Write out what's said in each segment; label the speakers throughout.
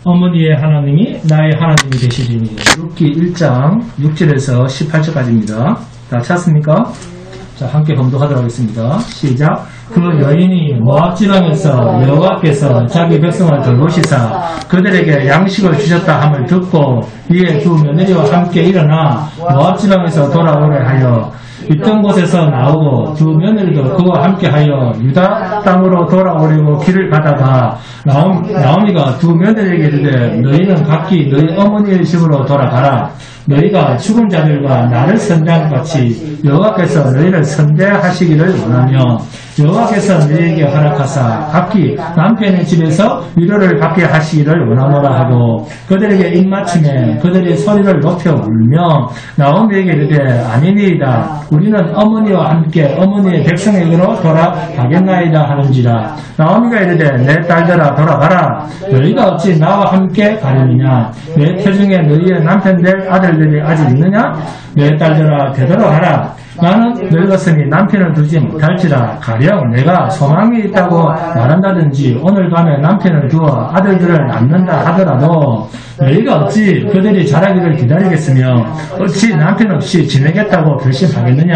Speaker 1: 어머니의 하나님이 나의 하나님이 되시리니. 룻기 1장 6절에서 18절까지입니다. 다 찾습니까? 자, 함께 검독하도록 하겠습니다. 시작. 그 여인이 모압 지방에서 여호와께서 자기 백성을 돌보시사 그들에게 양식을 주셨다 함을 듣고 이에 두 며느리와 함께 일어나 모압 지방에서 돌아오려 하여 있던 곳에서 나오고 두 며느리도 그와 함께하여 유다 땅으로 돌아오려고 길을 가다가 나오미가 두 며느리에게 이르되 너희는 각기 너희 어머니의 집으로 돌아가라. 너희가 죽은 자들과 나를 선대한 것 같이 여호와께서 너희를 선대하시기를 원하며 여호와께서 너희에게 허락하사 각기 남편의 집에서 위로를 받게 하시기를 원하노라 하고 그들에게 입맞춤에 그들이 소리를 높여 울며 나오미에게 이르되 아니니이다. 우리는 어머니와 함께 어머니의 백성에게로 돌아가겠나이다 하는지라. 나오미가 이르되 내 딸들아 돌아가라. 너희가 어찌 나와 함께 가려느냐. 내 태중에 너희의 남편될 아들들이 아직 있느냐. 내 딸들아 되돌아가라. 나는 늙었으니 남편을 두지 못할지라. 가령 내가 소망이 있다고 말한다든지 오늘 밤에 남편을 두어 아들들을 낳는다 하더라도 너희가 어찌 그들이 자라기를 기다리겠으며 어찌 남편 없이 지내겠다고 결심하겠느냐.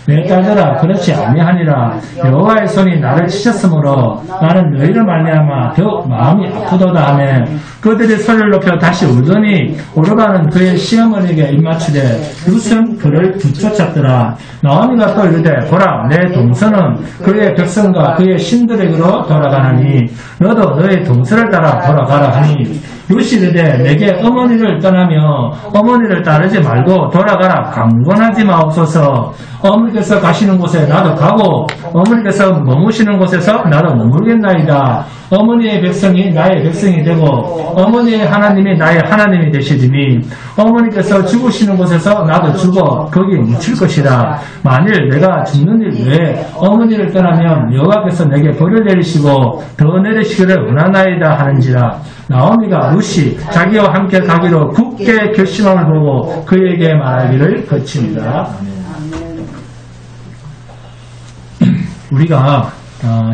Speaker 1: 내 딸들아 그렇지 아니하니라. 여호와의 손이 나를 치셨으므로 나는 너희를 말미암아 더욱 마음이 아프도다 하며 그들이 소리를 높여 다시 울더니 오르바는 그의 시어머니에게 입맞추되 룻은 그를 뒤쫓았더라. 나오미가 또 이르되 보라 내 동서는 그의 백성과 그의 신들에게로 돌아가나니 너도 너의 동서를 따라 돌아가라 하니 룻이 이르되 내게 어머니를 떠나며 어머니를 따르지 말고 돌아가라. 강권하지 마옵소서. 어머니께서 가시는 곳에 나도 가고 어머니께서 머무시는 곳에서 나도 머물겠나이다. 어머니의 백성이 나의 백성이 되고 어머니의 하나님이 나의 하나님이 되시리니 어머니께서 죽으시는 곳에서 나도 죽어 거기 묻힐 것이다. 만일 내가 죽는 일 외에 어머니를 떠나면 여호와께서 내게 벌을 내리시고 더 내리시기를 원하나이다 하는지라. 나오미가 룻이 자기와 함께 가기로 굳게 결심함을 보고 그에게 말하기를 거칩니다. 우리가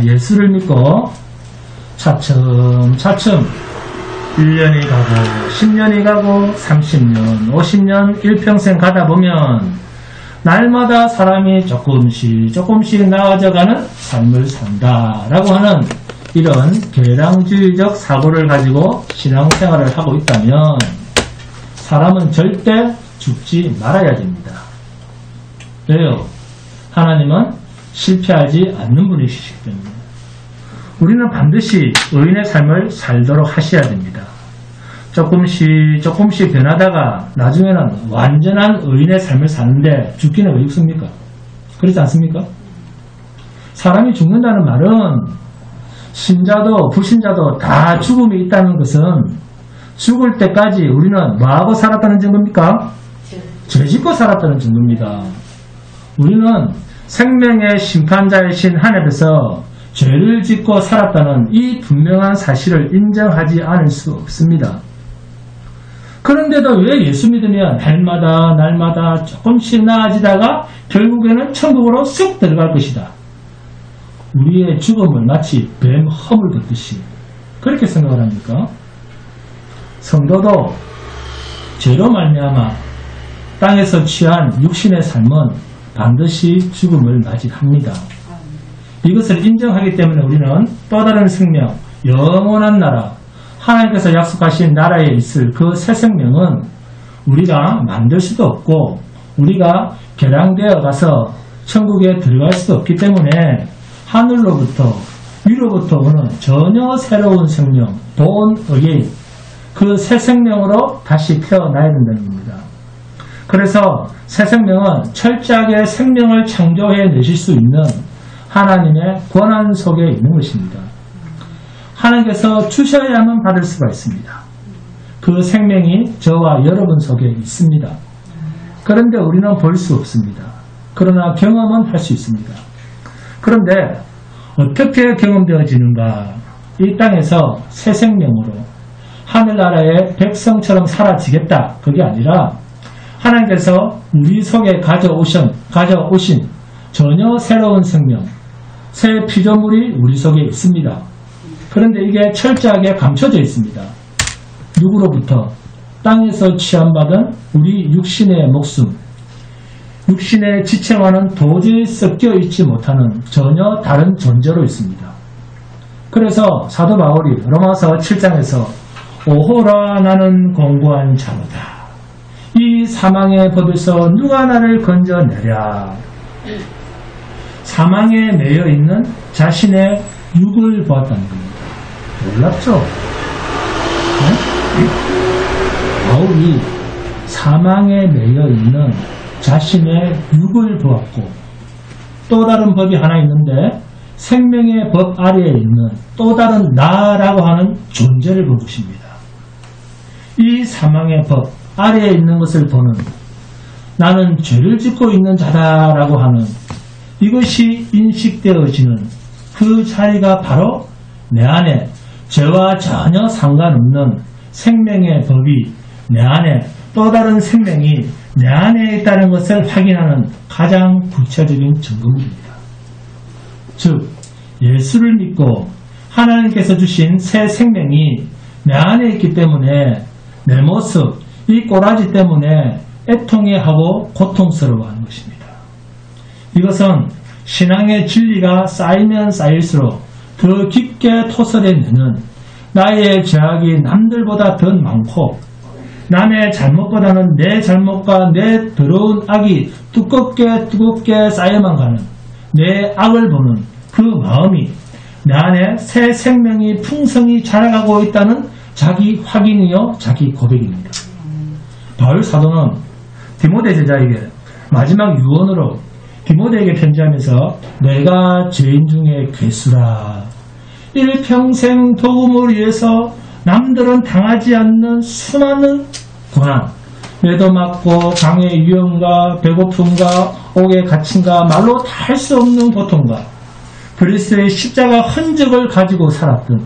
Speaker 1: 예수를 믿고 차츰차츰 1년이 가고 10년이 가고 30년 50년 일평생 가다 보면 날마다 사람이 조금씩 나아져가는 삶을 산다라고 하는 이런 계량주의적 사고를 가지고 신앙생활을 하고 있다면 사람은 절대 죽지 말아야 됩니다. 왜요? 하나님은 실패하지 않는 분이시기 때문에 우리는 반드시 의인의 삶을 살도록 하셔야 됩니다. 조금씩 변하다가 나중에는 완전한 의인의 삶을 사는데 죽기는 왜 죽습니까? 그렇지 않습니까? 사람이 죽는다는 말은 신자도 불신자도 다 죽음이 있다는 것은 죽을 때까지 우리는 뭐하고 살았다는 증거입니까? 죄짓고 살았다는 증거입니다. 우리는 생명의 심판자이신 하나님께서 죄를 짓고 살았다는 이 분명한 사실을 인정하지 않을 수 없습니다. 그런데도 왜 예수 믿으면 날마다 조금씩 나아지다가 결국에는 천국으로 쑥 들어갈 것이다. 우리의 죽음을 마치 뱀 허물 걷듯이 그렇게 생각을 합니까? 성도도 죄로 말미암아 땅에서 취한 육신의 삶은 반드시 죽음을 맞이합니다. 이것을 인정하기 때문에 우리는 또 다른 생명, 영원한 나라, 하나님께서 약속하신 나라에 있을 그 새 생명은 우리가 만들 수도 없고 우리가 개량되어 가서 천국에 들어갈 수도 없기 때문에 하늘로부터 위로부터 오는 전혀 새로운 생명, born again, 그 새 생명으로 다시 태어나야 된다는 겁니다. 그래서 새 생명은 철저하게 생명을 창조해 내실 수 있는 하나님의 권한 속에 있는 것입니다. 하나님께서 주셔야만 받을 수가 있습니다. 그 생명이 저와 여러분 속에 있습니다. 그런데 우리는 볼 수 없습니다. 그러나 경험은 할 수 있습니다. 그런데 어떻게 경험되어지는가? 이 땅에서 새 생명으로 하늘나라의 백성처럼 사라지겠다. 그게 아니라 하나님께서 우리 속에 가져오신 전혀 새로운 생명, 새 피조물이 우리 속에 있습니다. 그런데 이게 철저하게 감춰져 있습니다. 누구로부터? 땅에서 취함받은 우리 육신의 목숨, 육신의 지체와는 도저히 섞여 있지 못하는 전혀 다른 존재로 있습니다. 그래서 사도 바울이 로마서 7장에서 오호라 나는 공고한 자로다. 이 사망의 법에서 누가 나를 건져내랴. 사망에 매여 있는 자신의 육을 보았다는 겁니다. 놀랍죠? 네? 바울이 사망에 매여 있는 자신의 육을 보았고 또 다른 법이 하나 있는데 생명의 법 아래에 있는 또 다른 나라고 하는 존재를 본 것입니다. 이 사망의 법 아래에 있는 것을 보는 나는 죄를 짓고 있는 자다라고 하는 이것이 인식되어지는 그 자리가 바로 내 안에 죄와 전혀 상관없는 생명의 법이 내 안에 또 다른 생명이 내 안에 있다는 것을 확인하는 가장 구체적인 증거물입니다. 즉 예수를 믿고 하나님께서 주신 새 생명이 내 안에 있기 때문에 내 모습, 이 꼬라지 때문에 애통해하고 고통스러워하는 것입니다. 이것은 신앙의 진리가 쌓이면 쌓일수록 더 깊게 토설해내는 나의 죄악이 남들보다 더 많고 남의 잘못보다는 내 잘못과 내 더러운 악이 두껍게 쌓여만 가는 내 악을 보는 그 마음이 내 안에 새 생명이 풍성히 자라가고 있다는 자기 확인이요 자기 고백입니다. 바울 사도는 디모데 제자에게 마지막 유언으로 디모데에게 편지하면서 내가 죄인 중에 괴수라 일평생 복음을 위해서 남들은 당하지 않는 수많은 고난, 매도 맞고 강의 위험과 배고픔과 옥에 갇힘과 말로 다 할 수 없는 고통과 그리스도의 십자가 흔적을 가지고 살았던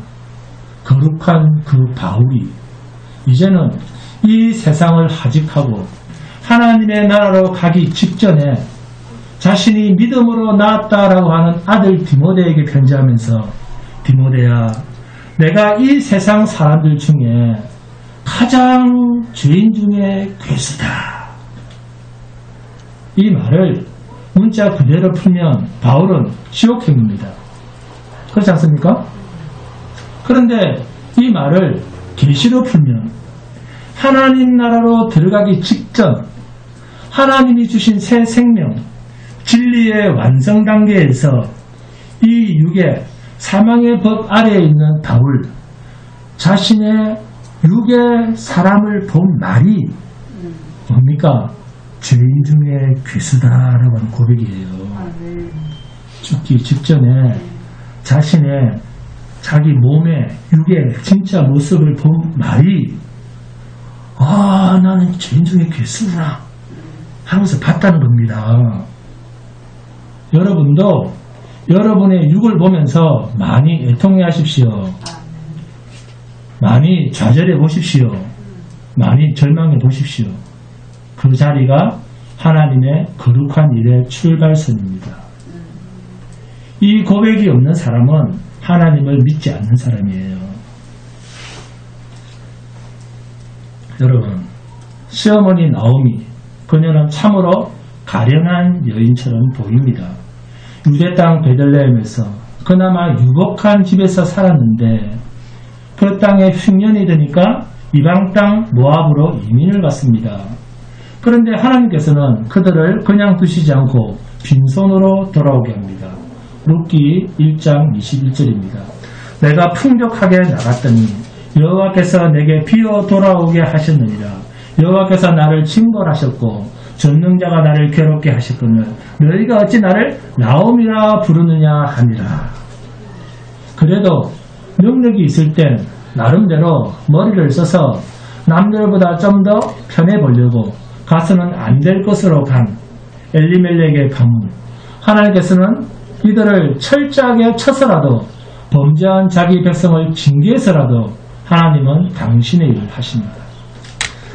Speaker 1: 거룩한 그 바울이 이제는 이 세상을 하직하고 하나님의 나라로 가기 직전에 자신이 믿음으로 낳았다라고 하는 아들 디모데에게 편지하면서 디모데야 내가 이 세상 사람들 중에 가장 죄인 중에 괴수다. 이 말을 문자 그대로 풀면 바울은 지옥행입니다. 그렇지 않습니까? 그런데 이 말을 계시로 풀면 하나님 나라로 들어가기 직전 하나님이 주신 새 생명 진리의 완성 단계에서 이 육의 사망의 법 아래에 있는 바울 자신의 육의 사람을 본 말이 뭡니까? 죄인 중에 괴수다라고 하는 고백이에요. 죽기 직전에 자신의 자기 몸의 육의 진짜 모습을 본 말이 나는 죄인 중에 괴수구나 하면서 봤다는 겁니다. 여러분도 여러분의 육을 보면서 많이 애통해 하십시오. 많이 좌절해 보십시오. 많이 절망해 보십시오. 그 자리가 하나님의 거룩한 일의 출발선입니다. 이 고백이 없는 사람은 하나님을 믿지 않는 사람이에요. 여러분, 시어머니 나오미, 그녀는 참으로 가련한 여인처럼 보입니다. 유대 땅 베들레헴에서 그나마 유복한 집에서 살았는데 그 땅에 흉년이 드니까 이방 땅 모압으로 이민을 갔습니다. 그런데 하나님께서는 그들을 그냥 두시지 않고 빈손으로 돌아오게 합니다. 룻기 1장 21절입니다. 내가 풍족하게 나갔더니 여호와께서 내게 비어 돌아오게 하셨느니라. 여호와께서 나를 징벌하셨고 전능자가 나를 괴롭게 하셨거늘 너희가 어찌 나를 나옴이라 부르느냐 하니라. 그래도 능력이 있을 땐 나름대로 머리를 써서 남들보다 좀 더 편해 보려고 가서는 안 될 것으로 간 엘리멜렉의 가문. 하나님께서는 이들을 철저하게 쳐서라도 범죄한 자기 백성을 징계해서라도 하나님은 당신의 일을 하십니다.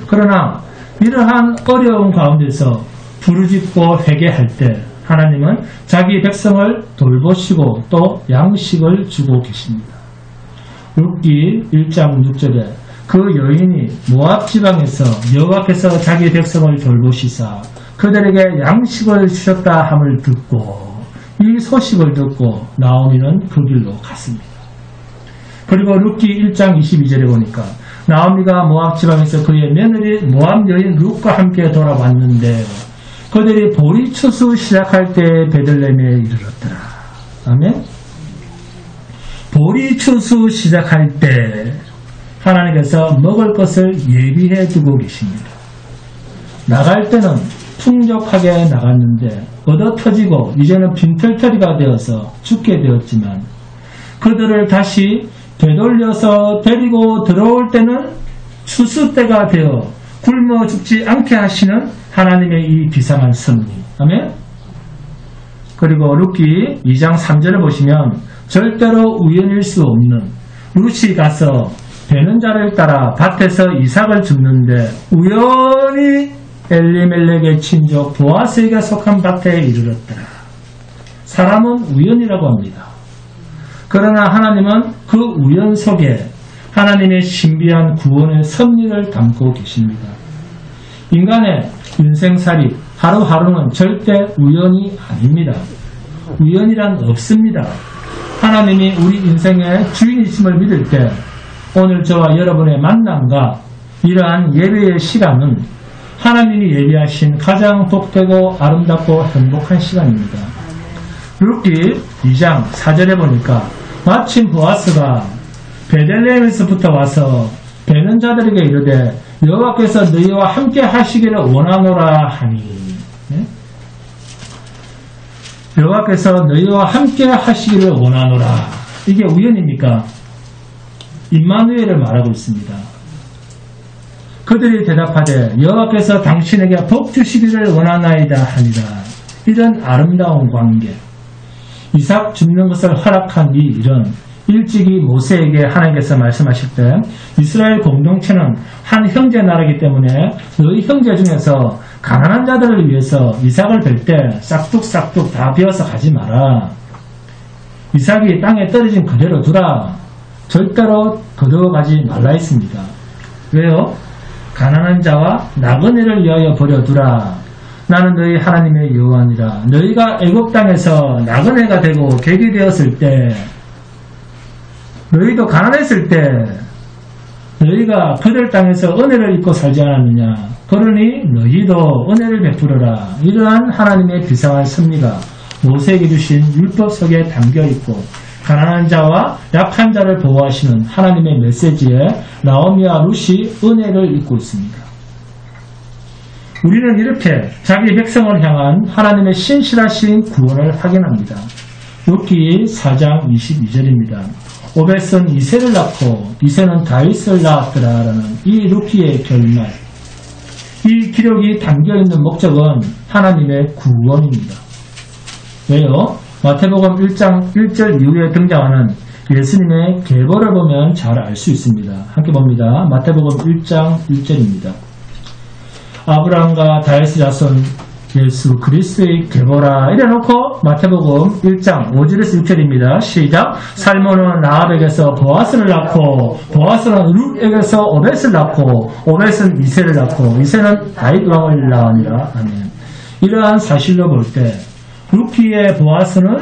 Speaker 1: 그러나 이러한 어려운 가운데서 부르짖고 회개할 때 하나님은 자기 백성을 돌보시고 또 양식을 주고 계십니다. 룻기 1장 6절에 그 여인이 모압 지방에서 여호와께서 자기 백성을 돌보시사 그들에게 양식을 주셨다 함을 듣고 이 소식을 듣고 나오미는 그 길로 갔습니다. 그리고 룻기 1장 22절에 보니까 나오미가 모압 지방에서 그의 며느리 모압 여인 룻과 함께 돌아왔는데 그들이 보리 추수 시작할 때 베들레헴에 이르렀더라. 아멘. 보리 추수 시작할 때 하나님께서 먹을 것을 예비해 두고 계십니다. 나갈 때는 풍족하게 나갔는데 얻어 터지고 이제는 빈털터리가 되어서 죽게 되었지만 그들을 다시 되돌려서 데리고 들어올 때는 추수 때가 되어 굶어 죽지 않게 하시는 하나님의 이 비상한 섭리. 아멘. 그리고 룻기 2장 3절을 보시면 절대로 우연일 수 없는 룻이 가서 베는 자를 따라 밭에서 이삭을 줍는데 우연히 엘리멜렉의 친족 보아스에게 속한 밭에 이르렀더라. 사람은 우연이라고 합니다. 그러나 하나님은 그 우연 속에 하나님의 신비한 구원의 섭리를 담고 계십니다. 인간의 인생살이 하루하루는 절대 우연이 아닙니다. 우연이란 없습니다. 하나님이 우리 인생의 주인이심을 믿을 때 오늘 저와 여러분의 만남과 이러한 예배의 시간은 하나님이 예비하신 가장 복되고 아름답고 행복한 시간입니다. 룻기 2장 4절에 보니까 마침 보아스가 베들레헴에서부터 와서 베는 자들에게 이르되 여호와께서 너희와 함께 하시기를 원하노라 하니. 여호와께서 너희와 함께 하시기를 원하노라. 이게 우연입니까? 임마누엘을 말하고 있습니다. 그들이 대답하되 여호와께서 당신에게 복 주시기를 원하나이다 하니라. 이런 아름다운 관계, 이삭 줍는 것을 허락한 이 일은 일찍이 모세에게 하나님께서 말씀하실 때 이스라엘 공동체는 한 형제 나라이기 때문에 너희 형제 중에서 가난한 자들을 위해서 이삭을 벨 때 싹둑싹둑 다 베어서 가지 마라. 이삭이 땅에 떨어진 그대로 두라. 절대로 거두어가지 말라 했습니다. 왜요? 가난한 자와 나그네를 위하여 버려두라. 나는 너희 하나님의 여호와니라. 너희가 애굽 땅에서 나그네가 되고 객이 되었을 때 너희도 가난했을 때 너희가 그들 땅에서 은혜를 입고 살지 않았느냐. 그러니 너희도 은혜를 베풀어라. 이러한 하나님의 비상한 섭리가 모세에게 주신 율법 속에 담겨있고 가난한 자와 약한 자를 보호하시는 하나님의 메시지에 나오미와 룻이 은혜를 입고 있습니다. 우리는 이렇게 자기 백성을 향한 하나님의 신실하신 구원을 확인합니다. 룻기 4장 22절입니다. 오벳은 이새를 낳고 이새는 다윗을 낳았더라라는 이 룻기의 결말. 이 기록이 담겨있는 목적은 하나님의 구원입니다. 왜요? 마태복음 1장 1절 이후에 등장하는 예수님의 계보를 보면 잘 알 수 있습니다. 함께 봅니다. 마태복음 1장 1절입니다. 아브라함과 다윗의 자손 예수 그리스도의 계보라 이래놓고 마태복음 1장 5절에서 6절입니다. 시작. 살몬은 라합에게서 보아스를 낳고 보아스는 룻에게서 오벳을 낳고 오벳은 이새를 낳고 이새는 다윗 왕을 낳으니라. 아멘. 이러한 사실로 볼 때 룻기의 보아스는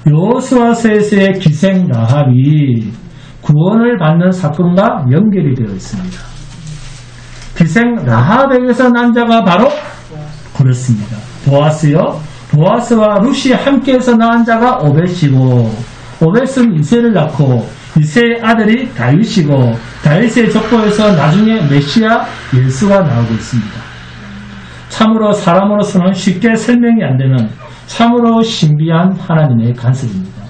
Speaker 1: 여호수아서에서의 기생 라합이 구원을 받는 사건과 연결이 되어 있습니다. 기생 라합에게서 난 자가 바로 그렇습니다. 보아스요. 보아스와 룻이 함께해서 낳은 자가 오벳이고 오벳은 이새를 낳고 이새의 아들이 다윗이고 다윗의 족보에서 나중에 메시아 예수가 나오고 있습니다. 참으로 사람으로서는 쉽게 설명이 안 되는 참으로 신비한 하나님의 간섭입니다.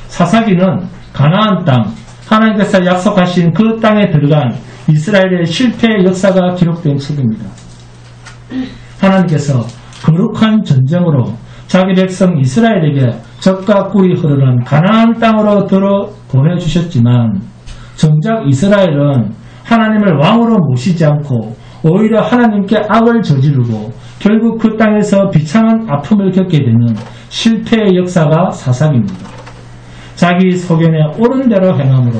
Speaker 1: 사사기는 가나안 땅, 하나님께서 약속하신 그 땅에 들어간 이스라엘의 실패의 역사가 기록된 책입니다. 하나님께서 거룩한 전쟁으로 자기 백성 이스라엘에게 적과 꿀이 흐르는 가나안 땅으로 들어 보내주셨지만 정작 이스라엘은 하나님을 왕으로 모시지 않고 오히려 하나님께 악을 저지르고 결국 그 땅에서 비참한 아픔을 겪게 되는 실패의 역사가 사사기입니다. 자기 소견에 옳은 대로 행함으로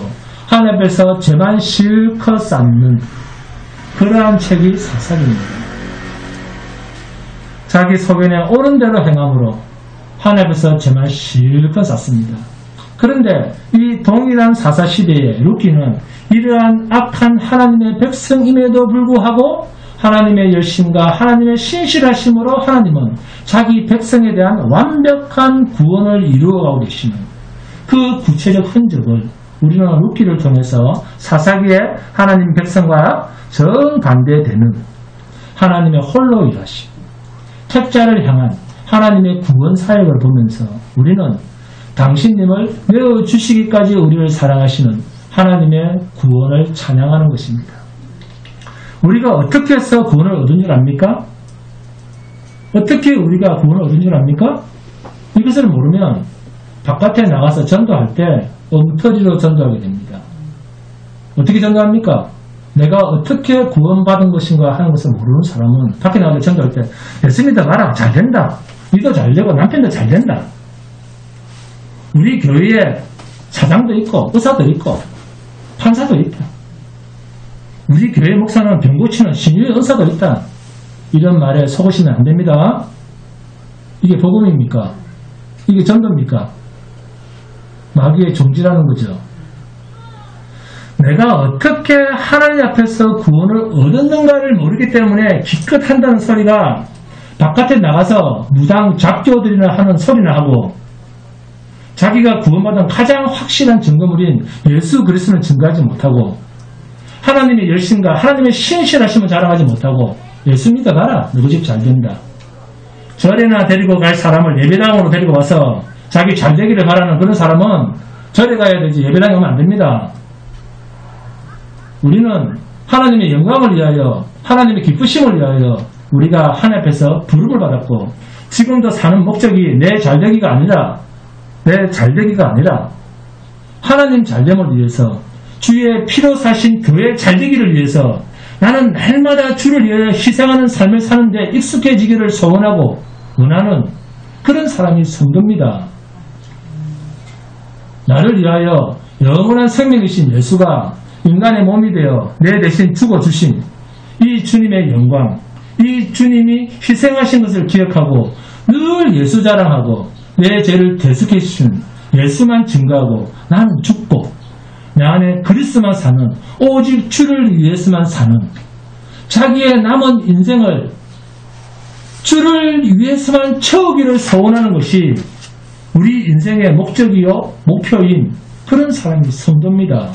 Speaker 1: 하나님 앞에서 죄만 실컷 쌓는 그러한 책이 사사기입니다. 자기 소견에 옳은 대로 행함으로 하나님 앞에서 죄만 실컷 쌓습니다. 그런데 이 동일한 사사시대에 룻기는 이러한 악한 하나님의 백성임에도 불구하고 하나님의 열심과 하나님의 신실하심으로 하나님은 자기 백성에 대한 완벽한 구원을 이루어가고 계시는 그 구체적 흔적을 우리는 룻기를 통해서 사사기에 하나님 백성과 정반대되는 하나님의 홀로 일하시고 택자를 향한 하나님의 구원 사역을 보면서 우리는 당신님을 내어주시기까지 우리를 사랑하시는 하나님의 구원을 찬양하는 것입니다. 우리가 어떻게 해서 구원을 얻은 줄 압니까? 어떻게 우리가 구원을 얻은 줄 압니까? 이것을 모르면 바깥에 나가서 전도할 때 엉터리로 전도하게 됩니다. 어떻게 전도합니까? 내가 어떻게 구원받은 것인가 하는 것을 모르는 사람은 밖에 나가서 전도할 때 예수 믿어봐라, 잘 된다. 니도 잘 되고 남편도 잘 된다. 우리 교회에 사장도 있고 의사도 있고 판사도 있다. 우리 교회 목사는 병 고치는 신유의 의사도 있다. 이런 말에 속으시면 안 됩니다. 이게 복음입니까? 이게 전도입니까? 마귀의 종지라는 거죠. 내가 어떻게 하나님 앞에서 구원을 얻었는가를 모르기 때문에 기껏 한다는 소리가 바깥에 나가서 무당 잡교들이나 하는 소리나 하고 자기가 구원받은 가장 확실한 증거물인 예수 그리스도는 증거하지 못하고 하나님의 열심과 하나님의 신실하심을 자랑하지 못하고 예수 믿어봐라. 너희 집 잘 된다. 절에나 데리고 갈 사람을 예배당으로 데리고 와서 자기 잘 되기를 바라는 그런 사람은 절에 가야 되지 예배당에 오면 안 됩니다. 우리는 하나님의 영광을 위하여 하나님의 기쁘심을 위하여 우리가 하나님 앞에서 부름을 받았고 지금도 사는 목적이 내 잘되기가 아니라 하나님 잘됨을 위해서 주의 피로 사신 교회 잘되기를 위해서 나는 날마다 주를 위하여 희생하는 삶을 사는데 익숙해지기를 소원하고 원하는 그런 사람이 성도입니다. 나를 위하여 영원한 생명이신 예수가 인간의 몸이 되어 내 대신 죽어주신 이 주님의 영광, 이 주님이 희생하신 것을 기억하고 늘 예수 자랑하고 내 죄를 대속해 주신 예수만 증거하고 나는 죽고 내 안에 그리스도만 사는 오직 주를 위해서만 사는 자기의 남은 인생을 주를 위해서만 채우기를 소원하는 것이 우리 인생의 목적이요 목표인 그런 사람이 성도입니다.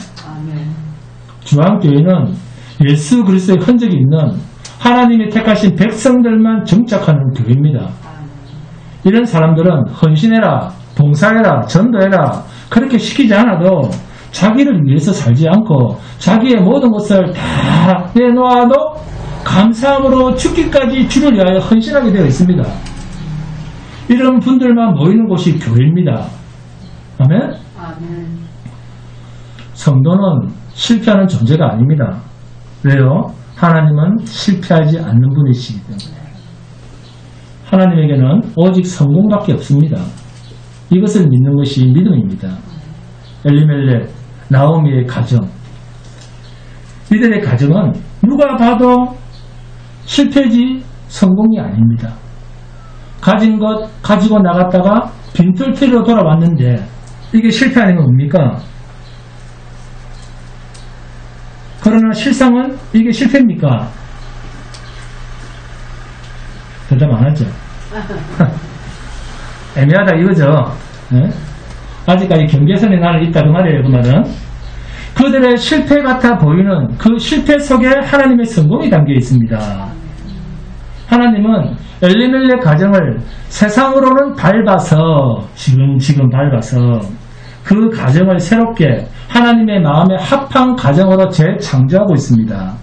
Speaker 1: 주한교회는 예수 그리스도의 흔적이 있는 하나님이 택하신 백성들만 정착하는 교회입니다. 이런 사람들은 헌신해라, 봉사해라, 전도해라 그렇게 시키지 않아도 자기를 위해서 살지 않고 자기의 모든 것을 다 내놓아도 감사함으로 죽기까지 주를 위하여 헌신하게 되어 있습니다. 이런 분들만 모이는 곳이 교회입니다. 아멘? 아멘. 성도는 실패하는 존재가 아닙니다. 왜요? 하나님은 실패하지 않는 분이시기 때문에. 하나님에게는 오직 성공밖에 없습니다. 이것을 믿는 것이 믿음입니다. 엘리멜렉, 나오미의 가정. 이들의 가정은 누가 봐도 실패지 성공이 아닙니다. 가진 것 가지고 나갔다가 빈털터리로 돌아왔는데 이게 실패 아니면 뭡니까? 그러나 실상은 이게 실패입니까? 대답 안 하죠. 애매하다 이거죠. 네? 아직까지 경계선에 나는 있다 그 말이에요. 그 말은 그들의 실패 같아 보이는 그 실패 속에 하나님의 성공이 담겨 있습니다. 하나님은 엘리멜렉 가정을 세상으로는 밟아서 지금 밟아서 그 가정을 새롭게 하나님의 마음에 합한 가정으로 재창조하고 있습니다.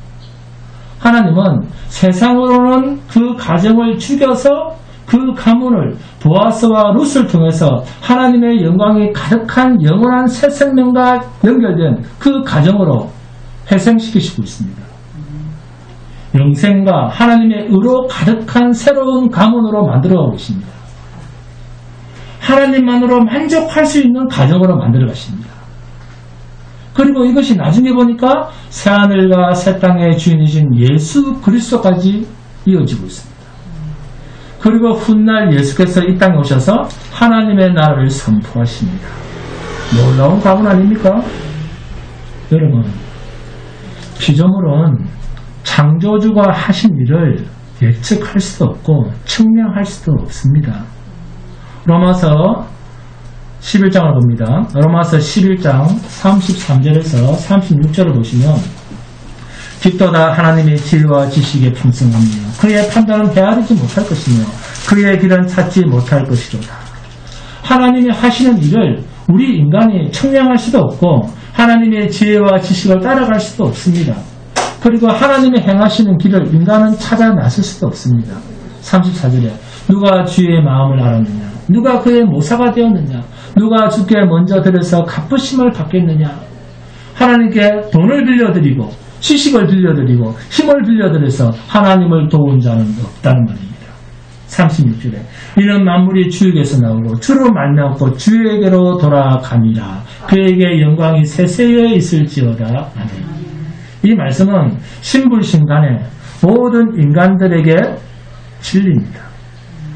Speaker 1: 하나님은 세상으로는 그 가정을 죽여서 그 가문을 보아스와 룻을 통해서 하나님의 영광이 가득한 영원한 새 생명과 연결된 그 가정으로 회생시키시고 있습니다. 영생과 하나님의 의로 가득한 새로운 가문으로 만들어 계십니다. 하나님만으로 만족할 수 있는 가정으로 만들어 가십니다. 그리고 이것이 나중에 보니까 새하늘과 새 땅의 주인이신 예수 그리스도까지 이어지고 있습니다. 그리고 훗날 예수께서 이 땅에 오셔서 하나님의 나라를 선포하십니다. 놀라운 가문 아닙니까? 여러분, 피조물은 창조주가 하신 일을 예측할 수도 없고 측량할 수도 없습니다. 로마서 11장을 봅니다. 로마서 11장 33절에서 36절을 보시면 깊도다 하나님의 지혜와 지식에 풍성하며 그의 판단은 헤아리지 못할 것이며 그의 길은 찾지 못할 것이로다. 하나님이 하시는 일을 우리 인간이 측량할 수도 없고 하나님의 지혜와 지식을 따라갈 수도 없습니다. 그리고 하나님이 행하시는 길을 인간은 찾아 나설 수도 없습니다. 34절에 누가 주의 마음을 알았느냐, 누가 그의 모사가 되었느냐, 누가 주께 먼저 들여서 갚으심을 받겠느냐. 하나님께 돈을 빌려드리고 지식을 빌려드리고 힘을 빌려드려서 하나님을 도운 자는 없다는 말입니다. 36절에 이는 만물이 주에게서 나오고 주로 만나고 주에게로 돌아가니라. 그에게 영광이 세세에 있을지어다. 아멘. 이 말씀은 신불신간에 모든 인간들에게 진리입니다.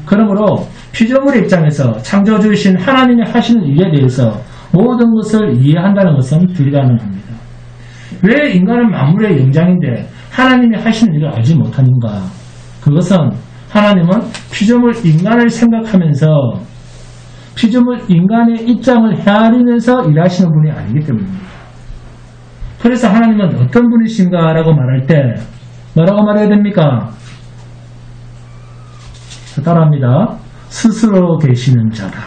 Speaker 1: 그러므로 피조물의 입장에서 창조주이신 하나님이 하시는 일에 대해서 모든 것을 이해한다는 것은 불가능합니다. 왜 인간은 만물의 영장인데 하나님이 하시는 일을 알지 못하는가? 그것은 하나님은 피조물 인간을 생각하면서 피조물 인간의 입장을 헤아리면서 일하시는 분이 아니기 때문입니다. 그래서 하나님은 어떤 분이신가 라고 말할 때 뭐라고 말해야 됩니까? 따라합니다. 스스로 계시는 자다.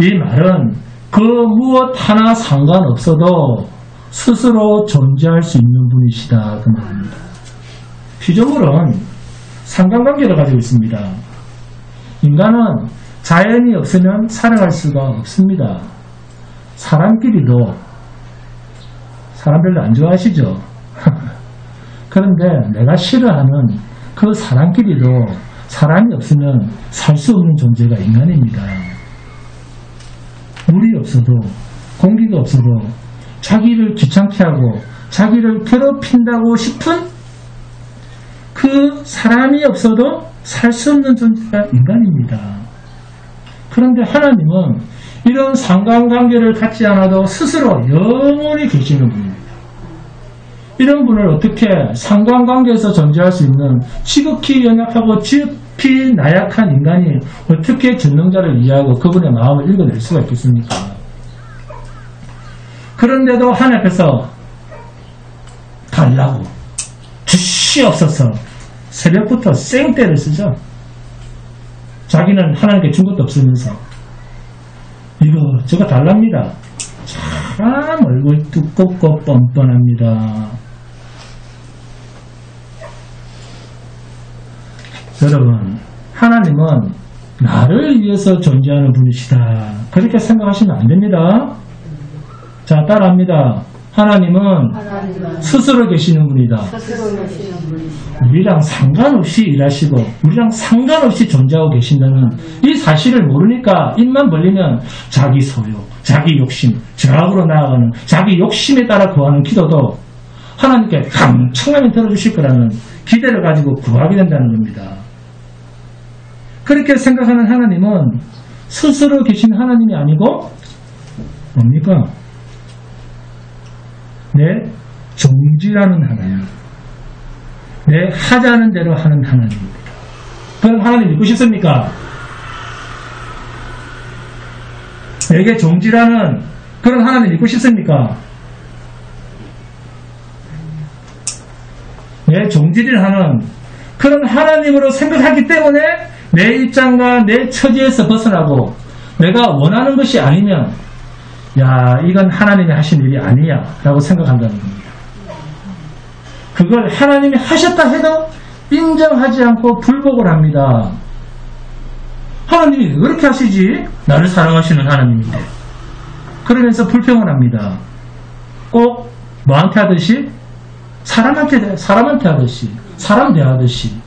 Speaker 1: 이 말은 그 무엇 하나 상관없어도 스스로 존재할 수 있는 분이시다 그 말입니다. 피조물은 상관관계를 가지고 있습니다. 인간은 자연이 없으면 살아갈 수가 없습니다. 사람끼리도 사람 별로 안 좋아하시죠? 그런데 내가 싫어하는 그 사람끼리도 사람이 없으면 살 수 없는 존재가 인간입니다. 물이 없어도 공기가 없어도 자기를 귀찮게 하고 자기를 괴롭힌다고 싶은 그 사람이 없어도 살 수 없는 존재가 인간입니다. 그런데 하나님은 이런 상관관계를 갖지 않아도 스스로 영원히 계시는 분입니다. 이런 분을 어떻게 상관관계에서 존재할 수 있는 지극히 연약하고 지극히 나약한 인간이 어떻게 전능자를 이해하고 그분의 마음을 읽어낼 수가 있겠습니까? 그런데도 하나님 앞에서 달라고 주시옵소서 새벽부터 생떼를 쓰죠. 자기는 하나님께 준 것도 없으면서 이거 저거 달랍니다. 참 얼굴 두껍고 뻔뻔합니다. 여러분, 하나님은 나를 위해서 존재하는 분이시다. 그렇게 생각하시면 안 됩니다. 자, 따라합니다. 하나님은 스스로 계시는 분이다. 우리랑 상관없이 일하시고 우리랑 상관없이 존재하고 계신다는 이 사실을 모르니까 입만 벌리면 자기 소유, 자기 욕심, 저하고로 나아가는 자기 욕심에 따라 구하는 기도도 하나님께 강청하게 들어주실 거라는 기대를 가지고 구하게 된다는 겁니다. 그렇게 생각하는 하나님은 스스로 계신 하나님이 아니고 뭡니까? 내 종지라는 하나님, 내 하자는 대로 하는 하나님입니다. 그런 하나님 믿고 싶습니까? 내게 종지라는 그런 하나님 믿고 싶습니까? 내 종지를 하는 그런 하나님으로 생각하기 때문에 내 입장과 내 처지에서 벗어나고 내가 원하는 것이 아니면 야, 이건 하나님이 하신 일이 아니야 라고 생각한다는 겁니다. 그걸 하나님이 하셨다 해도 인정하지 않고 불복을 합니다. 하나님이 왜 그렇게 하시지? 나를 사랑하시는 하나님인데. 그러면서 불평을 합니다. 꼭 뭐한테 하듯이? 사람한테 하듯이, 사람 대하듯이.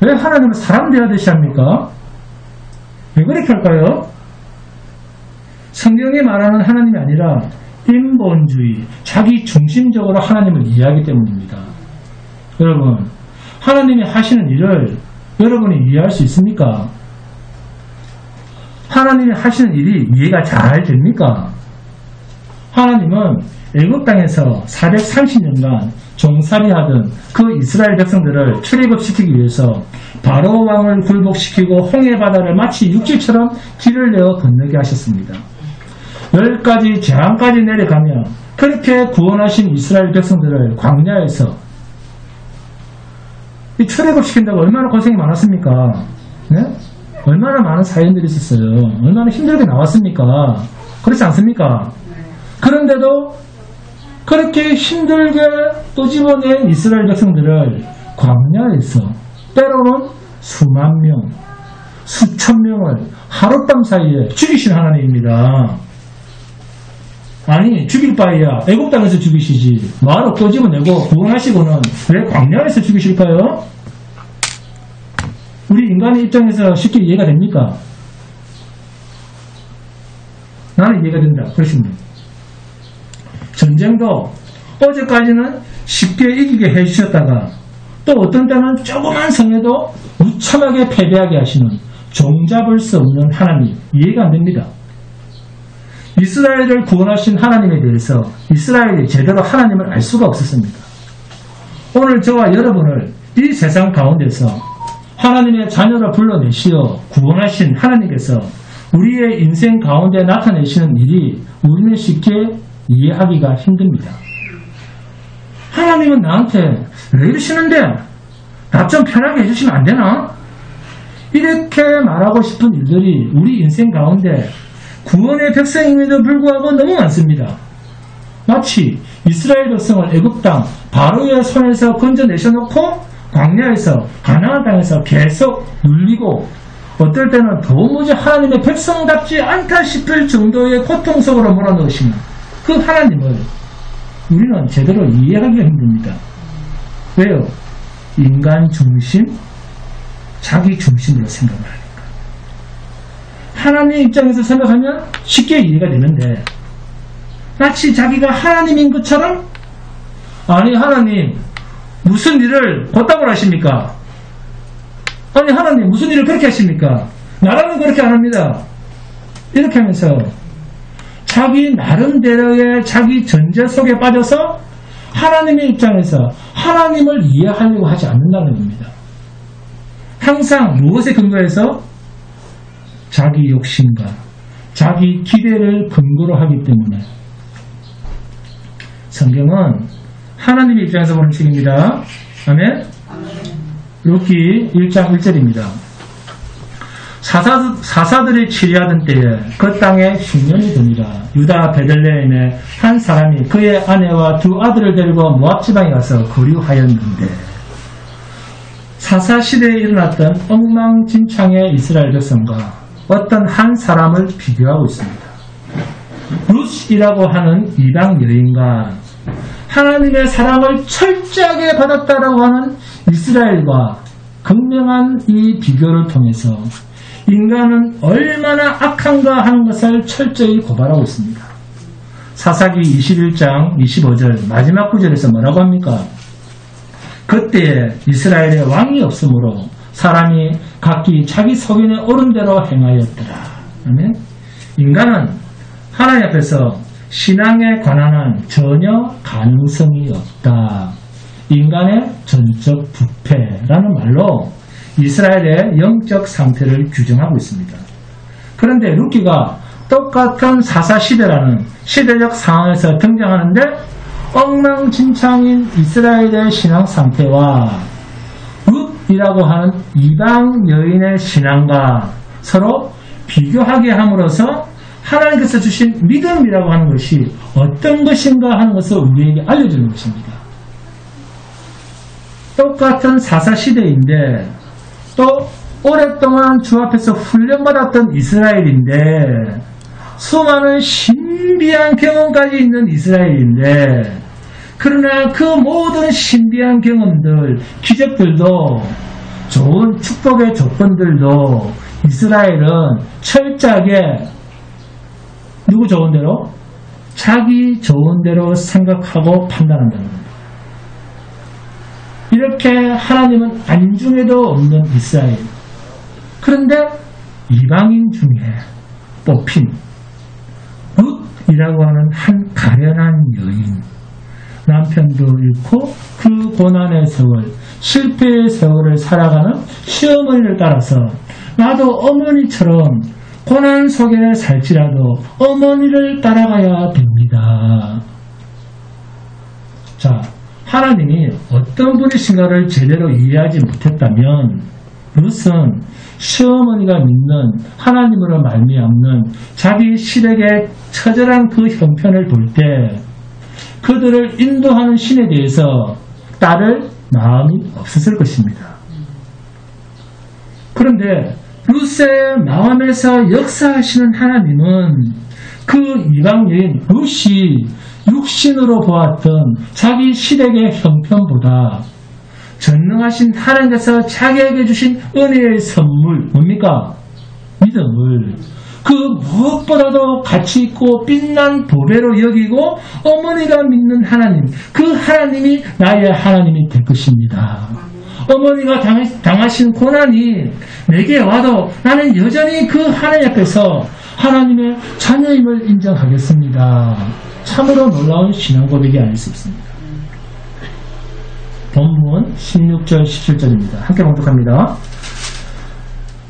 Speaker 1: 왜 하나님을 사람 대하듯이 합니까? 왜 그렇게 할까요? 성경이 말하는 하나님이 아니라 인본주의, 자기 중심적으로 하나님을 이해하기 때문입니다. 여러분, 하나님이 하시는 일을 여러분이 이해할 수 있습니까? 하나님이 하시는 일이 이해가 잘 됩니까? 하나님은 애굽 땅에서 430년간 종살이하던 그 이스라엘 백성들을 출애굽시키기 위해서 바로 왕을 굴복시키고 홍해 바다를 마치 육지처럼 길을 내어 건너게 하셨습니다. 10가지 재앙까지 내려가며 그렇게 구원하신 이스라엘 백성들을 광야에서 이 출애굽시킨다고 얼마나 고생이 많았습니까? 네? 얼마나 많은 사연들이 있었어요. 얼마나 힘들게 나왔습니까? 그렇지 않습니까? 그런데도 그렇게 힘들게 끄집어낸 이스라엘 백성들을 광야에서 때로는 수만 명, 수천 명을 하룻밤 사이에 죽이신 하나님입니다. 아니, 죽일 바에야 애굽 땅에서 죽이시지 뭐하러 끄집어내고 구원하시고는 왜 광야에서 죽이실까요? 우리 인간의 입장에서 쉽게 이해가 됩니까? 나는 이해가 된다. 그렇습니다. 전쟁도 어제까지는 쉽게 이기게 해주셨다가 또 어떤 때는 조그만 성에도 무참하게 패배하게 하시는 종잡을 수 없는 하나님, 이해가 안 됩니다. 이스라엘을 구원하신 하나님에 대해서 이스라엘이 제대로 하나님을 알 수가 없었습니다. 오늘 저와 여러분을 이 세상 가운데서 하나님의 자녀로 불러내시어 구원하신 하나님께서 우리의 인생 가운데 나타내시는 일이 우리는 쉽게 이해하기가 힘듭니다. 하나님은 나한테 왜 이러시는데 나 좀 편하게 해주시면 안 되나? 이렇게 말하고 싶은 일들이 우리 인생 가운데 구원의 백성임에도 불구하고 너무 많습니다. 마치 이스라엘 백성을 애굽 땅 바로의 손에서 건져내셔놓고 광야에서 가나안 땅에서 계속 눌리고 어떨 때는 도무지 하나님의 백성답지 않다 싶을 정도의 고통 속으로 몰아넣으시는 그 하나님을 우리는 제대로 이해하기가 힘듭니다. 왜요? 인간 중심, 자기 중심으로 생각을 하니까. 하나님 입장에서 생각하면 쉽게 이해가 되는데 마치 자기가 하나님인 것처럼 아니 하나님 무슨 일을 곧다고 하십니까? 아니 하나님 무슨 일을 그렇게 하십니까? 나라는 그렇게 안 합니다. 이렇게 하면서 자기 나름대로의 자기 전제 속에 빠져서 하나님의 입장에서 하나님을 이해하려고 하지 않는다는 겁니다. 항상 무엇에 근거해서? 자기 욕심과 자기 기대를 근거로 하기 때문에 성경은 하나님의 입장에서 보는 책입니다. 아멘? 룻기 1장 1절입니다. 사사들이 치리하던 때에 그 땅에 흉년이 드니라. 유다 베들레헴의 한 사람이 그의 아내와 두 아들을 데리고 모압 지방에 가서 거류하였는데 사사 시대에 일어났던 엉망진창의 이스라엘 백성과 어떤 한 사람을 비교하고 있습니다. 룻이라고 하는 이방 여인과 하나님의 사랑을 철저하게 받았다라고 하는 이스라엘과 극명한 이 비교를 통해서 인간은 얼마나 악한가 하는 것을 철저히 고발하고 있습니다. 사사기 21장 25절 마지막 구절에서 뭐라고 합니까? 그때에 이스라엘에 왕이 없으므로 사람이 각기 자기 소견에 옳은 대로 행하였더라. 아멘. 인간은 하나님 앞에서 신앙에 관한 한 전혀 가능성이 없다. 인간의 전적 부패라는 말로 이스라엘의 영적 상태를 규정하고 있습니다. 그런데 룻기가 똑같은 사사시대라는 시대적 상황에서 등장하는데 엉망진창인 이스라엘의 신앙 상태와 룻이라고 하는 이방 여인의 신앙과 서로 비교하게 함으로써 하나님께서 주신 믿음이라고 하는 것이 어떤 것인가 하는 것을 우리에게 알려주는 것입니다. 똑같은 사사시대인데 또 오랫동안 주 앞에서 훈련받았던 이스라엘인데 수많은 신비한 경험까지 있는 이스라엘인데 그러나 그 모든 신비한 경험들, 기적들도 좋은 축복의 조건들도 이스라엘은 철저하게 누구 좋은 대로? 자기 좋은 대로 생각하고 판단한다는 겁니다. 이렇게 하나님은 안중에도 없는 이스라엘. 그런데 이방인 중에 뽑힌 룻이라고 하는 한 가련한 여인, 남편도 잃고 그 고난의 세월, 실패의 세월을 살아가는 시어머니를 따라서 나도 어머니처럼 고난 속에 살지라도 어머니를 따라가야 됩니다. 자, 하나님이 어떤 분이신가를 제대로 이해하지 못했다면 룻은 시어머니가 믿는 하나님으로 말미암는 자기 시댁의 처절한 그 형편을 볼 때 그들을 인도하는 신에 대해서 따를 마음이 없었을 것입니다. 그런데 룻의 마음에서 역사하시는 하나님은 그 이방 여인 룻이 육신으로 보았던 자기 시댁의 형편보다 전능하신 하나님께서 자기에게 주신 은혜의 선물 뭡니까? 믿음을 그 무엇보다도 가치 있고 빛난 보배로 여기고 어머니가 믿는 하나님, 그 하나님이 나의 하나님이 될 것입니다. 어머니가 당하신 고난이 내게 와도 나는 여전히 그 하나님 앞에서 하나님의 자녀임을 인정하겠습니다. 참으로 놀라운 신앙 고백이 아닐 수 없습니다. 본문 16절 17절입니다. 함께 봉독합니다.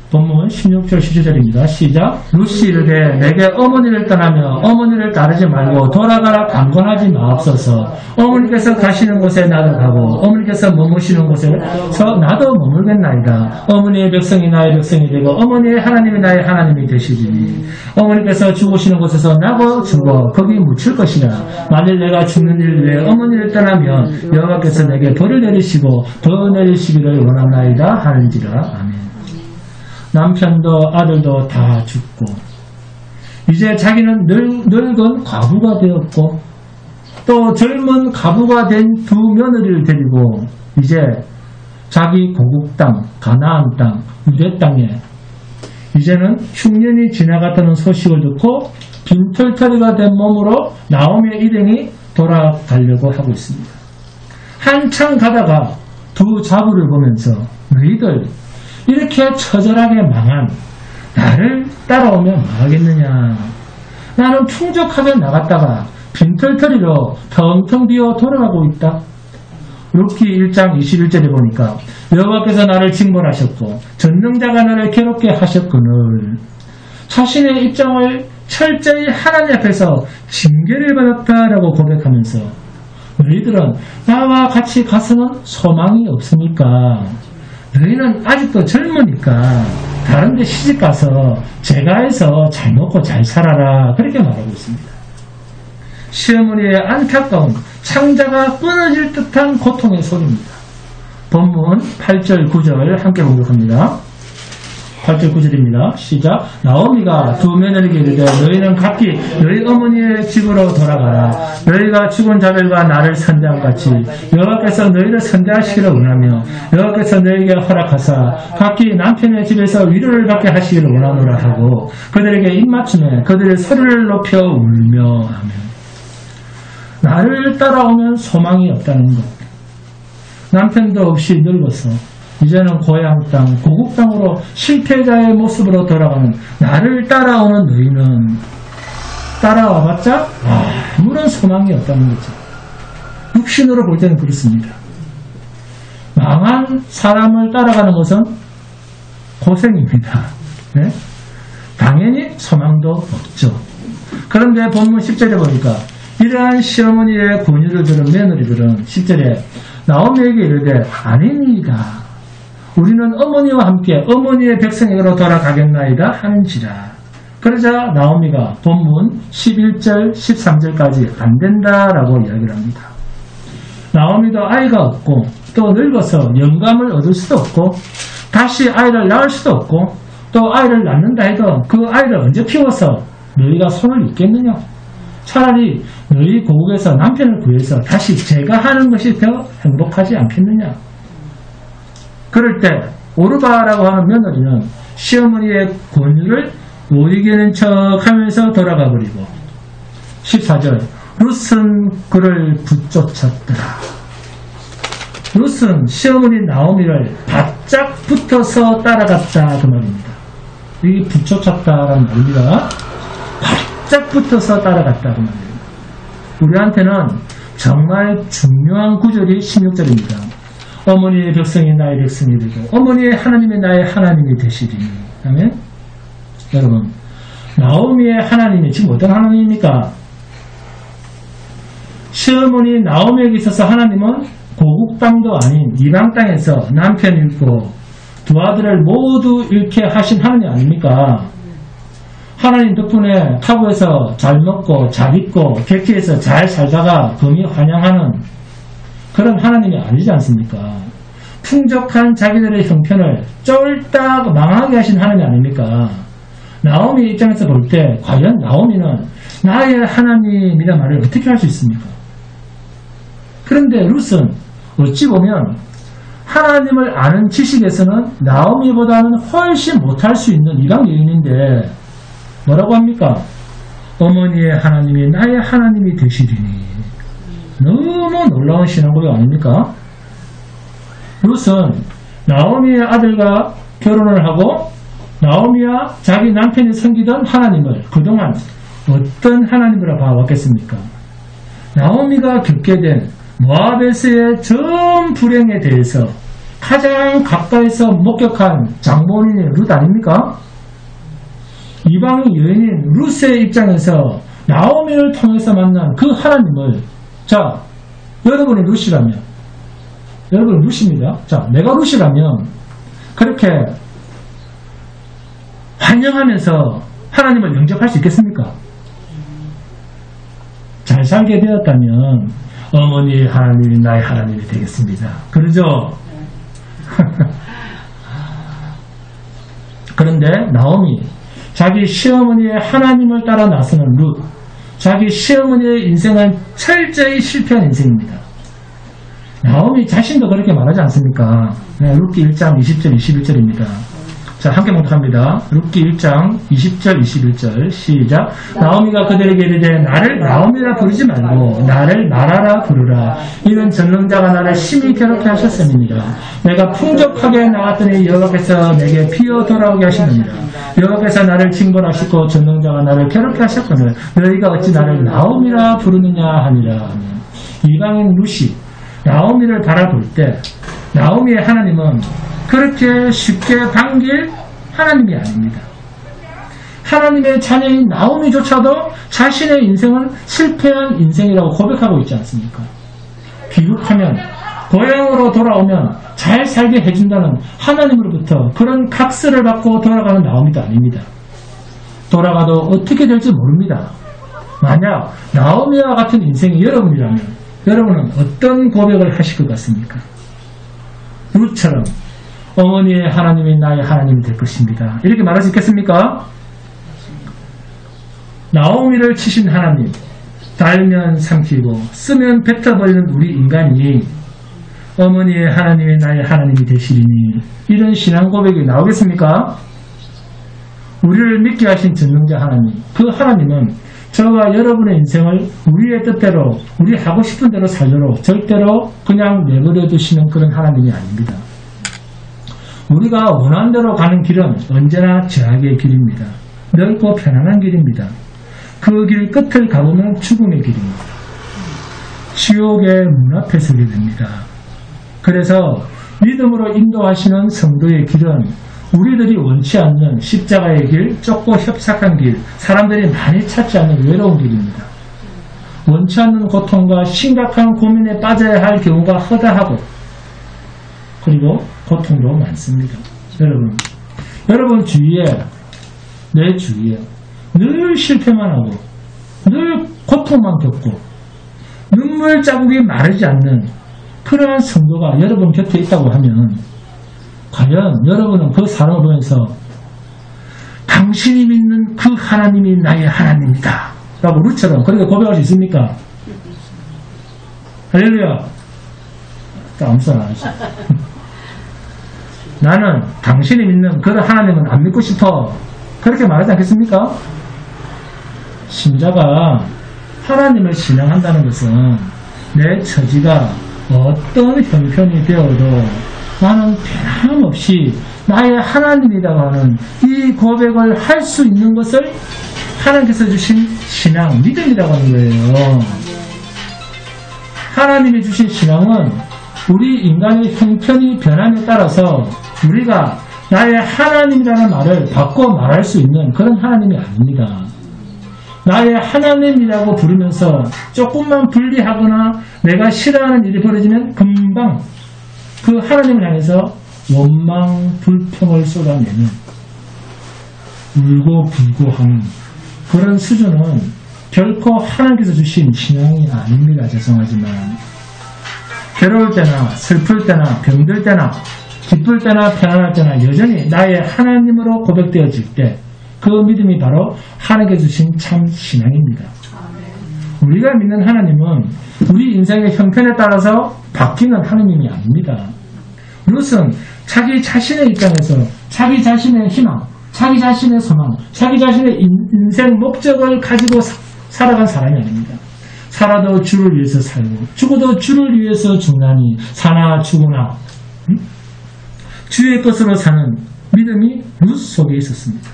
Speaker 1: 본문 16절 17절입니다. 시작. 룻이 이르되 내게 어머니를 떠나며 어머니를 따르지 말고 돌아가라 강권하지 마옵소서. 어머니께서 가시는 곳에 나도 가고 어머니께서 머무시는 곳에서 나도 머물겠나이다. 어머니의 백성이 나의 백성이 되고 어머니의 하나님이 나의 하나님이 되시리니 어머니께서 죽으시는 곳에서 나도 죽어 거기 묻힐 것이라. 만일 내가 죽는 일 위에 어머니를 떠나면 여호와께서 내게 벌을 내리시고 더 내리시기를 원하나이다 하는지라. 아멘. 남편도 아들도 다 죽고 이제 자기는 늙은 과부가 되었고 또 젊은 가부가 된 두 며느리를 데리고 이제 자기 고국 땅, 가나안 땅, 유대 땅에 이제는 흉년이 지나갔다는 소식을 듣고 빈털터리가 된 몸으로 나오미의 일행이 돌아가려고 하고 있습니다. 한참 가다가 두 자부를 보면서 너희들 이렇게 처절하게 망한 나를 따라오면 뭐하겠느냐. 나는 풍족하게 나갔다가 빈털터리로 텅텅 비어 돌아가고 있다. 룻기 1장 21절에 보니까 여호와께서 나를 징벌하셨고 전능자가 나를 괴롭게 하셨거늘 자신의 입장을 철저히 하나님 앞에서 징계를 받았다라고 고백하면서 너희들은 나와 같이 가서는 소망이 없으니까 너희는 아직도 젊으니까 다른 데 시집가서 제가해서 잘 먹고 잘 살아라. 그렇게 말하고 있습니다. 시어머니의 안타까운 창자가 끊어질 듯한 고통의 소리입니다. 본문 8절 9절 함께 공독합니다. 8절 9절입니다. 시작. 나오미가 두 며느리에게 이르되 너희는 각기 너희 어머니의 집으로 돌아가라. 너희가 죽은 자들과 나를 선대함같이 여호와께서 너희를 선대하시기를 원하며 여호와께서 너희에게 허락하사 각기 남편의 집에서 위로를 받게 하시기를 원하노라 하고 그들에게 입맞추며 그들의 소리를 높여 울며 하며 나를 따라오면 소망이 없다는 것. 남편도 없이 늙어서 이제는 고향 땅, 고국 땅으로 실패자의 모습으로 돌아가는 나를 따라오는 너희는 따라와봤자 아무런 소망이 없다는 거죠. 육신으로 볼 때는 그렇습니다. 망한 사람을 따라가는 것은 고생입니다. 네? 당연히 소망도 없죠. 그런데 본문 10절에 보니까 이러한 시어머니의 권유를 들은 며느리들은 10절에 나오미에게 이르되 아닙니다. 우리는 어머니와 함께 어머니의 백성에게로 돌아가겠나이다 하는지라. 그러자 나오미가 본문 11절 13절까지 안 된다라고 이야기를 합니다. 나오미도 아이가 없고 또 늙어서 영감을 얻을 수도 없고 다시 아이를 낳을 수도 없고 또 아이를 낳는다 해도 그 아이를 언제 키워서 너희가 손을 잇겠느냐. 차라리 너희 고국에서 남편을 구해서 다시 제가 하는 것이 더 행복하지 않겠느냐. 그럴 때 오르바라고 하는 며느리는 시어머니의 권유를 못 이기는 척 하면서 돌아가 버리고 14절 룻은 그를 붙쫓았더라. 룻은 시어머니 나오미를 바짝 붙어서 따라갔다 그 말입니다. 이 붙여쳤다라는 말입니다. 바짝 붙어서 따라갔다 그 말입니다. 우리한테는 정말 중요한 구절이 16절입니다. 어머니의 백성이 나의 백성이 되고 어머니의 하나님이 나의 하나님이 되시리니. 아멘. 여러분, 나오미의 하나님이 지금 어떤 하나님입니까? 시어머니 나오미에게 있어서 하나님은 고국 땅도 아닌 이방 땅에서 남편 잃고 두 아들을 모두 잃게 하신 하나님 아닙니까? 하나님 덕분에 타국에서 잘 먹고 잘 입고 객지에서 잘 살다가 금이 환영하는 그런 하나님이 아니지 않습니까? 풍족한 자기들의 형편을 쫄딱 망하게 하신 하나님 아닙니까? 나오미 입장에서 볼 때 과연 나오미는 나의 하나님이란 말을 어떻게 할 수 있습니까? 그런데 룻은 어찌 보면 하나님을 아는 지식에서는 나오미보다는 훨씬 못할 수 있는 이방 여인인데 뭐라고 합니까? 어머니의 하나님이 나의 하나님이 되시리니. 너무 놀라운 신앙고백 아닙니까? 룻은 나오미의 아들과 결혼을 하고 나오미와 자기 남편이 섬기던 하나님을 그동안 어떤 하나님으로 봐왔겠습니까? 나오미가 겪게 된 모압에서의 전 불행에 대해서 가장 가까이서 목격한 장본인이 룻 아닙니까? 이방 여인인 룻의 입장에서 나오미를 통해서 만난 그 하나님을 자, 여러분이 룻이라면 여러분은 룻입니다. 자, 내가 룻이라면 그렇게 환영하면서 하나님을 영접할 수 있겠습니까? 잘 살게 되었다면 어머니의 하나님이 나의 하나님이 되겠습니다. 그러죠? 그런데 나오미 자기 시어머니의 하나님을 따라 나서는 룻, 자기 시어머니의 인생은 철저히 실패한 인생입니다. 나오미 자신도 그렇게 말하지 않습니까? 네, 룻기 1장 20절 21절입니다. 자, 함께 봉독합니다. 룻기 1장 20절 21절 시작. 나오미가 그들에게 이르되 나를 나오미라 부르지 말고 나를 마라라 부르라. 이는 전능자가 나를 심히 괴롭게 하셨음이니라. 내가 풍족하게 나갔더니 여호와께서 내게 피어 돌아오게 하시느니라. 여호와께서 나를 징벌하시고 전능자가 나를 괴롭게 하셨거늘 너희가 어찌 나를 나오미라 부르느냐 하니라. 이방인 룻이 나오미를 바라볼 때 나오미의 하나님은 그렇게 쉽게 반길 하나님이 아닙니다. 하나님의 자녀인 나오미조차도 자신의 인생은 실패한 인생이라고 고백하고 있지 않습니까? 귀국하면 고향으로 돌아오면 잘 살게 해준다는 하나님으로부터 그런 각서를 받고 돌아가는 나오미도 아닙니다. 돌아가도 어떻게 될지 모릅니다. 만약 나오미와 같은 인생이 여러분이라면 여러분은 어떤 고백을 하실 것 같습니까? 룻처럼 어머니의 하나님이 나의 하나님이 될 것입니다. 이렇게 말할 수 있겠습니까? 나오미를 치신 하나님, 달면 삼키고 쓰면 뱉어버리는 우리 인간이 어머니의 하나님이 나의 하나님이 되시리니 이런 신앙 고백이 나오겠습니까? 우리를 믿게 하신 전능자 하나님, 그 하나님은 저와 여러분의 인생을 우리의 뜻대로 우리 하고 싶은 대로 살도록 절대로 그냥 내버려 두시는 그런 하나님이 아닙니다. 우리가 원하는 대로 가는 길은 언제나 죄악의 길입니다. 넓고 편안한 길입니다. 그 길 끝을 가보면 죽음의 길입니다. 지옥의 문 앞에 서게 됩니다. 그래서 믿음으로 인도하시는 성도의 길은 우리들이 원치 않는 십자가의 길, 좁고 협착한 길, 사람들이 많이 찾지 않는 외로운 길입니다. 원치 않는 고통과 심각한 고민에 빠져야 할 경우가 허다하고 그리고 고통도 많습니다. 여러분 주위에, 내 주위에 늘 실패만 하고 늘 고통만 겪고 눈물 자국이 마르지 않는 그러한 성도가 여러분 곁에 있다고 하면 과연 여러분은 그 사람을 보면서 당신이 믿는 그 하나님이 나의 하나님이다 라고 룻처럼 그렇게 고백할 수 있습니까? 할렐루야. 아무튼 안 하죠. 나는 당신이 믿는 그런 하나님은 안 믿고 싶어. 그렇게 말하지 않겠습니까? 신자가 하나님을 신앙한다는 것은 내 처지가 어떤 형편이 되어도 나는 변함없이 나의 하나님이라고 하는 이 고백을 할 수 있는 것을 하나님께서 주신 신앙, 믿음이라고 하는 거예요. 하나님이 주신 신앙은 우리 인간의 형편이 변함에 따라서 우리가 나의 하나님이라는 말을 바꿔 말할 수 있는 그런 하나님이 아닙니다. 나의 하나님이라고 부르면서 조금만 불리하거나 내가 싫어하는 일이 벌어지면 금방 그 하나님을 향해서 원망, 불평을 쏟아내는 울고 불고 하는 그런 수준은 결코 하나님께서 주신 신앙이 아닙니다. 죄송하지만 괴로울 때나 슬플 때나 병들 때나 기쁠 때나 편안할 때나 여전히 나의 하나님으로 고백되어질 때 그 믿음이 바로 하나님께 주신 참 신앙입니다. 우리가 믿는 하나님은 우리 인생의 형편에 따라서 바뀌는 하나님이 아닙니다. 룻은 자기 자신의 입장에서 자기 자신의 희망, 자기 자신의 소망, 자기 자신의 인생 목적을 가지고 살아간 사람이 아닙니다. 살아도 주를 위해서 살고 죽어도 주를 위해서 죽나니 사나 죽으나 주의 것으로 사는 믿음이 룻 속에 있었습니다.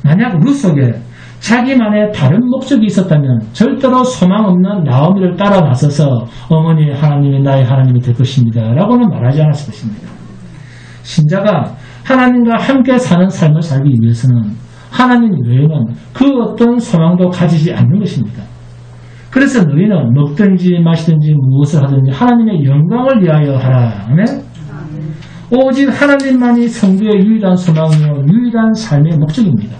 Speaker 1: 만약 룻 속에 자기만의 다른 목적이 있었다면 절대로 소망 없는 나오미를 따라 나서서 어머니 하나님이 나의 하나님이 될 것입니다 라고는 말하지 않았을 것입니다. 신자가 하나님과 함께 사는 삶을 살기 위해서는 하나님 외에는 그 어떤 소망도 가지지 않는 것입니다. 그래서 너희는 먹든지 마시든지 무엇을 하든지 하나님의 영광을 위하여 하라. 아멘? 오직 하나님만이 성도의 유일한 소망이요 유일한 삶의 목적입니다.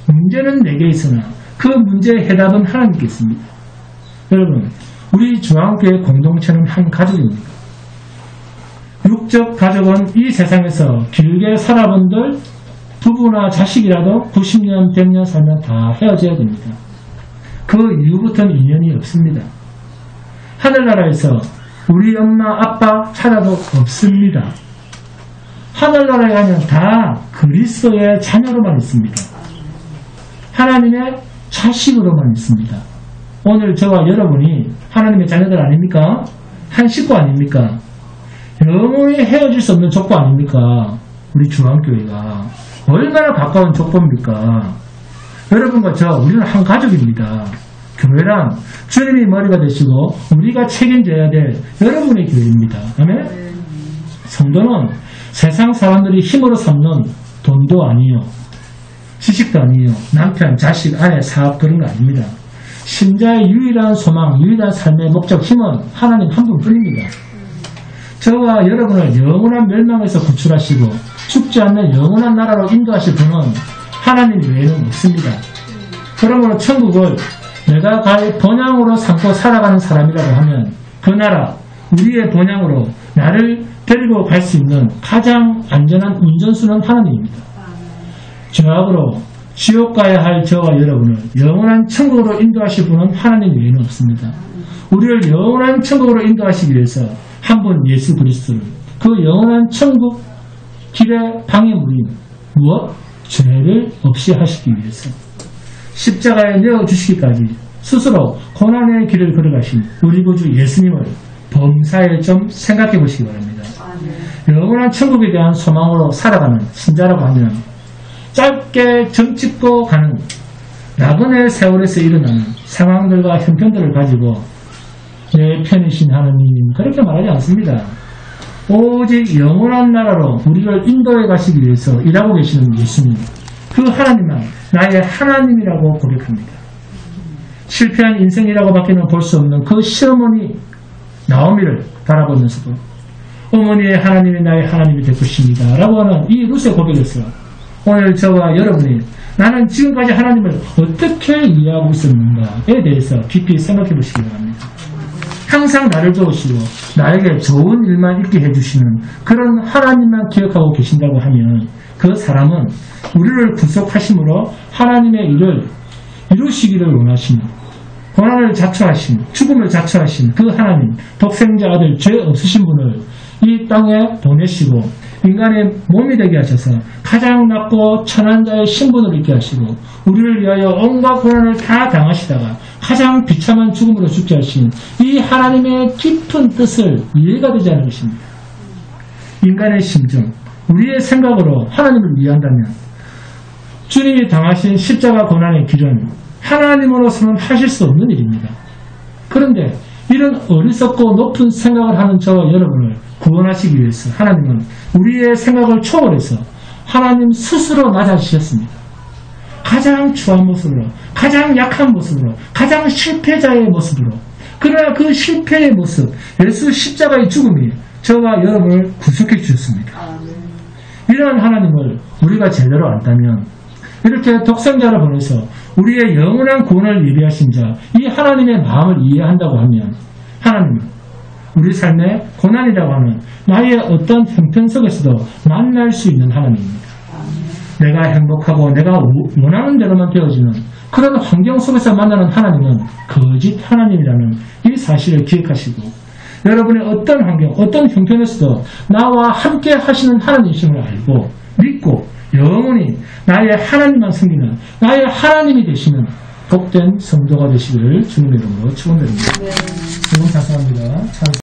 Speaker 1: 문제는 내게 있으나 그 문제의 해답은 하나님께 있습니다. 여러분, 우리 중앙교회 공동체는 한 가족입니다. 육적 가족은 이 세상에서 길게 살아본들 부부나 자식이라도 90년, 100년 살면 다 헤어져야 됩니다. 그 이후부터는 인연이 없습니다. 하늘나라에서 우리 엄마, 아빠 찾아도 없습니다. 하늘나라에 가면 다 그리스도의 자녀로만 있습니다. 하나님의 자식으로만 있습니다. 오늘 저와 여러분이 하나님의 자녀들 아닙니까? 한 식구 아닙니까? 영원히 헤어질 수 없는 족보 아닙니까? 우리 중앙교회가 얼마나 가까운 족보입니까? 여러분과 우리는 한 가족입니다. 교회란 주님이 머리가 되시고 우리가 책임져야 될 여러분의 교회입니다. 아멘? 성도는 세상 사람들이 힘으로 삼는 돈도 아니요, 지식도 아니요, 남편, 자식, 아내, 사업 그런 거 아닙니다. 신자의 유일한 소망, 유일한 삶의 목적, 힘은 하나님 한 분뿐입니다. 저와 여러분을 영원한 멸망에서 구출하시고 죽지 않는 영원한 나라로 인도하실 분은 하나님 외에는 없습니다. 그러므로 천국을 내가 갈 본향으로 삼고 살아가는 사람이라고 하면 그 나라, 우리의 본향으로 나를 데리고 갈 수 있는 가장 안전한 운전수는 하나님입니다. 죄악으로 지옥 가야 할 저와 여러분을 영원한 천국으로 인도하실 분은 하나님 외에는 없습니다. 우리를 영원한 천국으로 인도하시기 위해서 한 분 예수 그리스도를 그 영원한 천국 길의 방해물인 무엇? 죄를 없이 하시기 위해서 십자가에 내어주시기까지 스스로 고난의 길을 걸어가신 우리 구주 예수님을 범사에 좀 생각해 보시기 바랍니다. 영원한 천국에 대한 소망으로 살아가는 신자라고 하면 짧게 점찍고 가는 나그네 세월에서 일어나는 상황들과 형편들을 가지고 내 편이신 하나님 그렇게 말하지 않습니다. 오직 영원한 나라로 우리를 인도해 가시기 위해서 일하고 계시는 예수님, 그 하나님만 나의 하나님이라고 고백합니다. 실패한 인생이라고 밖에는 볼 수 없는 그 시어머니 나오미를 바라보면서도 어머니의 하나님이 나의 하나님이 될 것입니다 라고 하는 이 룻의 고백에서 오늘 저와 여러분이 나는 지금까지 하나님을 어떻게 이해하고 있었는가에 대해서 깊이 생각해 보시기 바랍니다. 항상 나를 도우시고 나에게 좋은 일만 있게 해주시는 그런 하나님만 기억하고 계신다고 하면 그 사람은 우리를 구속하심으로 하나님의 일을 이루시기를 원하시는, 고난을 자초하신, 죽음을 자초하신 그 하나님, 독생자 아들 죄 없으신 분을 이 땅에 보내시고 인간의 몸이 되게 하셔서 가장 낮고 천한 자의 신분을 있게 하시고 우리를 위하여 온갖 고난을 다 당하시다가 가장 비참한 죽음으로 죽게 하신 이 하나님의 깊은 뜻을 이해가 되지 않은 것입니다. 인간의 심정, 우리의 생각으로 하나님을 이해한다면 주님이 당하신 십자가 고난의 길은 하나님으로서는 하실 수 없는 일입니다. 그런데 이런 어리석고 높은 생각을 하는 저와 여러분을 구원하시기 위해서 하나님은 우리의 생각을 초월해서 하나님 스스로 낮아지셨습니다. 가장 추한 모습으로, 가장 약한 모습으로, 가장 실패자의 모습으로. 그러나 그 실패의 모습, 예수 십자가의 죽음이 저와 여러분을 구속해 주셨습니다. 이러한 하나님을 우리가 제대로 안다면 이렇게 독생자를 보내서 우리의 영원한 구원을 예비하신 자, 이 하나님의 마음을 이해한다고 하면 하나님은 우리 삶의 고난이라고 하는 나의 어떤 형편 속에서도 만날 수 있는 하나님입니다. 내가 행복하고 내가 원하는 대로만 되어지는 그런 환경 속에서 만나는 하나님은 거짓 하나님이라는 이 사실을 기억하시고 여러분의 어떤 환경, 어떤 형편에서도 나와 함께 하시는 하나님이심을 알고 믿고 영원히 나의 하나님만 섬기는 나의 하나님이 되시는 복된 성도가 되시기를 주님의 이름으로 축원드립니다. 주님 감사합니다.